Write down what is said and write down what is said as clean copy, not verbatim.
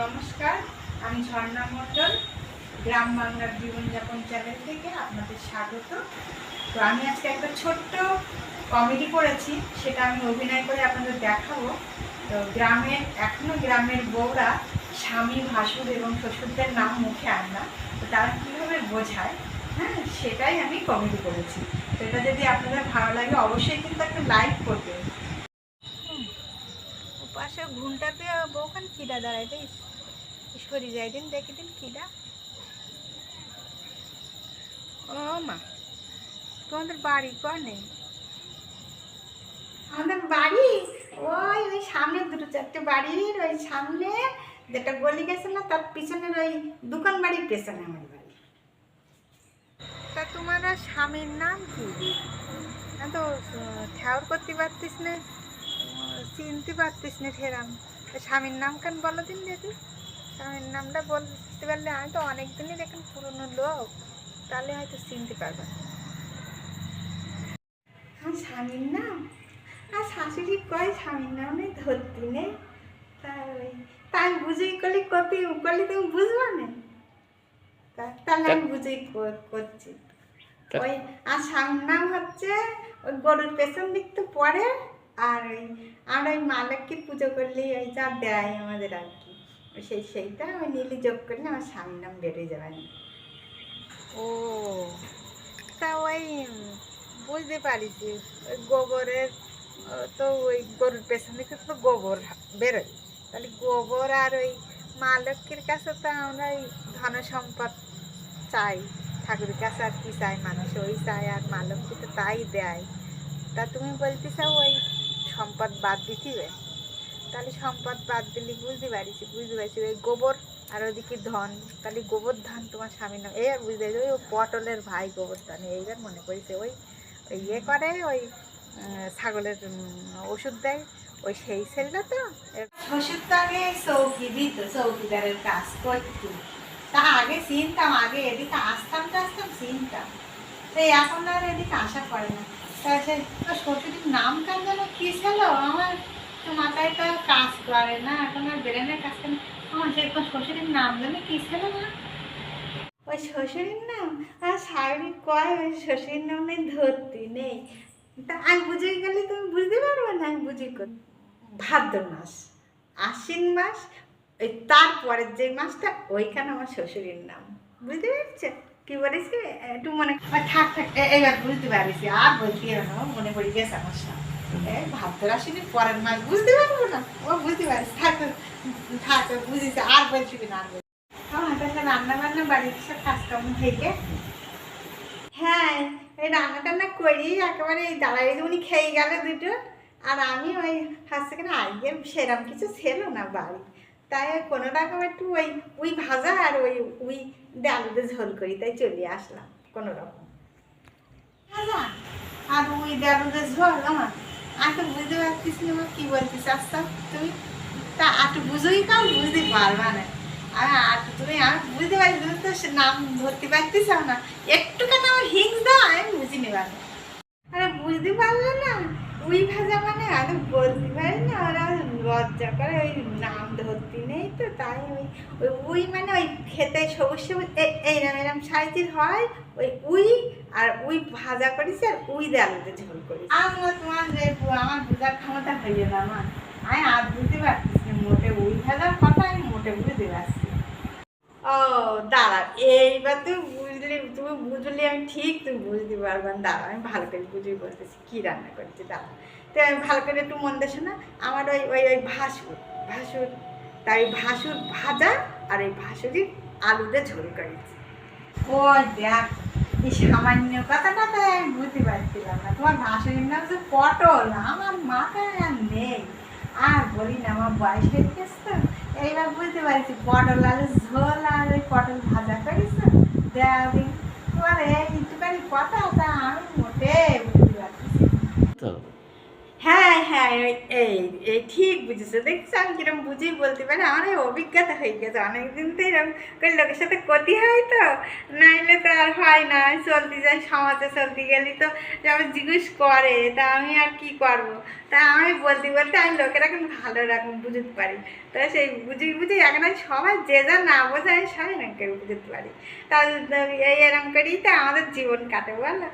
নমস্কার, আমি ঝর্ণা মণ্ডল, গ্রাম বাংলার জীবনযাপন চ্যানেল থেকে আপনাদের স্বাগত। তো আমি আজকে একটা ছোট্ট কমেডি করেছি, সেটা আমি অভিনয় করে আপনাদের দেখাবো। তো গ্রামের বউরা স্বামী, ভাসুর এবং শ্বশুরদের নাম মুখে আনে না, তো তারা কীভাবে বোঝায়, হ্যাঁ, সেটাই আমি কমেডি করেছি। তো এটা যদি আপনাদের ভালো লাগে অবশ্যই কিন্তু একটা লাইক করবেন। পাশে ঘুমটাতে বউখান কিডা দাঁড়াইতে সরি যাই দিন দেখি দিন কিডা। ও মা, তোমাদের বাড়ি কনে? আমাদের বাড়ি ওই ওই সামনে দুটো চারটে বাড়ির ওই সামনে যেটা গলি গেছে না, তার পিছনের ওই দোকান বাড়ির পেছনে আমার বাড়ি। তা তোমার স্বামীর নাম কি? তো ঠেওর করতে পারতিস না, চিনতে পারতিস না ফেরাম। স্বামীর নাম কেন বলো দিন দেখি। স্বামীর নামটা বলতে পারলে, আমি তো অনেকদিনই দেখেন পুরনো লোক, তাহলে হয়তো চিনতে পারবে। আমার স্বামীর নাম আর শাশুড়ি কয় স্বামীর নামে ধরতি নেই, তাই বুঝেই করলে কত করলে তুমি বুঝবা না, তাহলে আমি বুঝেই করছি। ওই আর স্বামীর নাম হচ্ছে ওই গরুর পেছন দিক তো পড়ে, আর ওই আমরা ওই মা লক্ষ্মীর পুজো করলে ওই যা দেয় আমাদের আর কি, সেইটা ওই নীলি যোগ করলে আমার স্বামীর নাম বেড়ে যাবে। ও তা ওই বুঝতে পারিস ওই গোবরের, তো ওই গরুর পেছন দিকে তো গোবর বেরোয়, তাহলে গোবর আর ওই মা লক্ষ্মীর কাছে তো আমরা ওই ধন সম্পদ চাই, ঠাকুরের কাছে আর কি চাই মানুষ, ওই চাই, আর মা লক্ষ্মী তো তাই দেয়। তা তুমি বলতে চাও ওই সম্পদ বাদ দিতে, তাহলে সম্পদ বাদ দিলে বুঝতে পারছি ওই গোবর আর ওদিকে ধন, তাহলে গোবর ধান তোমার স্বামীর নাম, এই আর বুঝতে পারছি ওই পটলের ভাই গোবর ধান, এইবার মনে করেছে ওই ইয়ে করে ওই ছাগলের ওষুধ দেয়, ওই সেই ছেলেটা তো। শ্বশুর তো আগে চৌকি দিত, চৌকিদারের কাজ করতো, তা আগে চিনতাম, আগে এদিকে আসতাম চিনতাম, তো এখন আর এদিকে আসা পড়ে না। তা সে শ্বশুরের নাম কেন যেন কি ছিল, আমার মাথায় তো কাজ করে না, এখন আর ব্রেনের কাজ করে না। আমার সেরকম শ্বশুরের নাম যেন কি ছিল না, ওই শ্বশুরের নাম আর শারীরিক কয় ওই শ্বশুরের নামে ধরতি নেই, তা আমি বুঝে গেলে তুমি বুঝতে পারবে না। আমি বুঝি ভাদ্র মাস, আশ্বিন মাস, ওই তারপরের যে মাসটা ওইখানে আমার শ্বশুরের নাম, বুঝতে পেরেছে কি বলেছি? একটু মনে থাক এইবার বুঝতে পারিস, আর বলতে মনে পড়ে গেছে আমার সাথে। ভাদ্র আশ্বিনের পরের মাস বুঝতে পারবো না, ও বুঝতে পারিস, থাক থাক বুঝিস, আর বলছি না, আর বলছি রান্না বান্না বাড়ির সব কাজকর্ম থেকে। হ্যাঁ, এই রান্না টান্না করি একেবারে এই দাঁড়াই উনি খেয়ে গেল দুটো, আর আমি ওই হাসতে কিনা আজকে সেরম কিছু ছিল না বাড়ি, তাই কোনো রকম একটু ওই ভাজা আর ওই আলুতে ঝোল করি, তাই চলে আসলাম কোনো রকম ভাজা আর ওই আলুতে ঝোল। আমার আমি তো বুঝতে পারছিস না আমার কী বলছিস, আসতাম তুমি তা একটু বুঝোই কাউ বুঝতে পারবা না, আর তুমি আমি বুঝতে পারি, তুমি তো নাম ধরতে পারতিস না, একটুখানি আমার হিংস দাও, আমি বুঝি নেবার না। আরে বুঝতে পারলে না, ওই ভাজা মানে আমি বলতে পারি না, ওরা লজ্জা করে, ওই নাম ধরতে নেই তো, তাই ওই মানে ওই খেতে সবুজ সবুজ এরম সাইজের হয়, ওই আর ওই ভাজা করিস আর ওই দিয়ে আলুতে ঝোল করিস। আমার তোমার যে আমার বোঝার ক্ষমতা হয়ে না, আমার আমি আর বুঝতে পারছিস না মোটে ওই ভাজার কথা, আমি মোটে বুঝতে পারছি। ও দাঁড়া, এইবার তুমি বুঝলি আমি ঠিক তুমি বুঝতে পারবেন, দাঁড়া আমি ভালো করে বুঝিয়ে বলতেছি কী রান্না করছি, দাঁড়া। তো আমি ভালো করে একটু মন দেশো না, আমার ওই ওই ওই ভাসুর তাই ভাসুর ভাজা আর এই ভাসুরির আলুতে ঝোল করেছি। ও দেখ, এই সামান্য কথাটা তো আমি বুঝতে পারছিলাম না, তোমার ভাসুরির নাম যে পটল, আমার মাথায় আর নেই, আর বলি না আমার বয়স হয়ে গেছে তো, এইবার বুঝতে পারছি পটল আলু ঝোল আর ওই পটল ভাজা করিস দেখ, তোমার একটুখানি কথা তা আমি মোটে বুঝতে পারছি তো। হ্যাঁ হ্যাঁ এই এই ঠিক বুঝেছো, দেখছো আমি কিরকম বুঝেই বলতে পারি, আমার এই অভিজ্ঞতা হয়ে গেছে অনেকদিন তো এরকম করে লোকের সাথে ক্ষতি হয় তো, নাইলে তো আর হয় না। আমি চলতে যাই, সমাজে চলতে গেলে তো যেমন জিজ্ঞেস করে, তা আমি আর কি করবো, তা আমি বলতে বলতে আমি লোকেরা কিন্তু ভালো রকম বুঝতে পারি। তা সেই বুঝি বুঝি এখন আমি সবাই যে যা না বোঝে আমি সবাই এরকম করে বুঝতে পারি। তা এই এরকম করেই তো আমাদের জীবন কাটে বলো।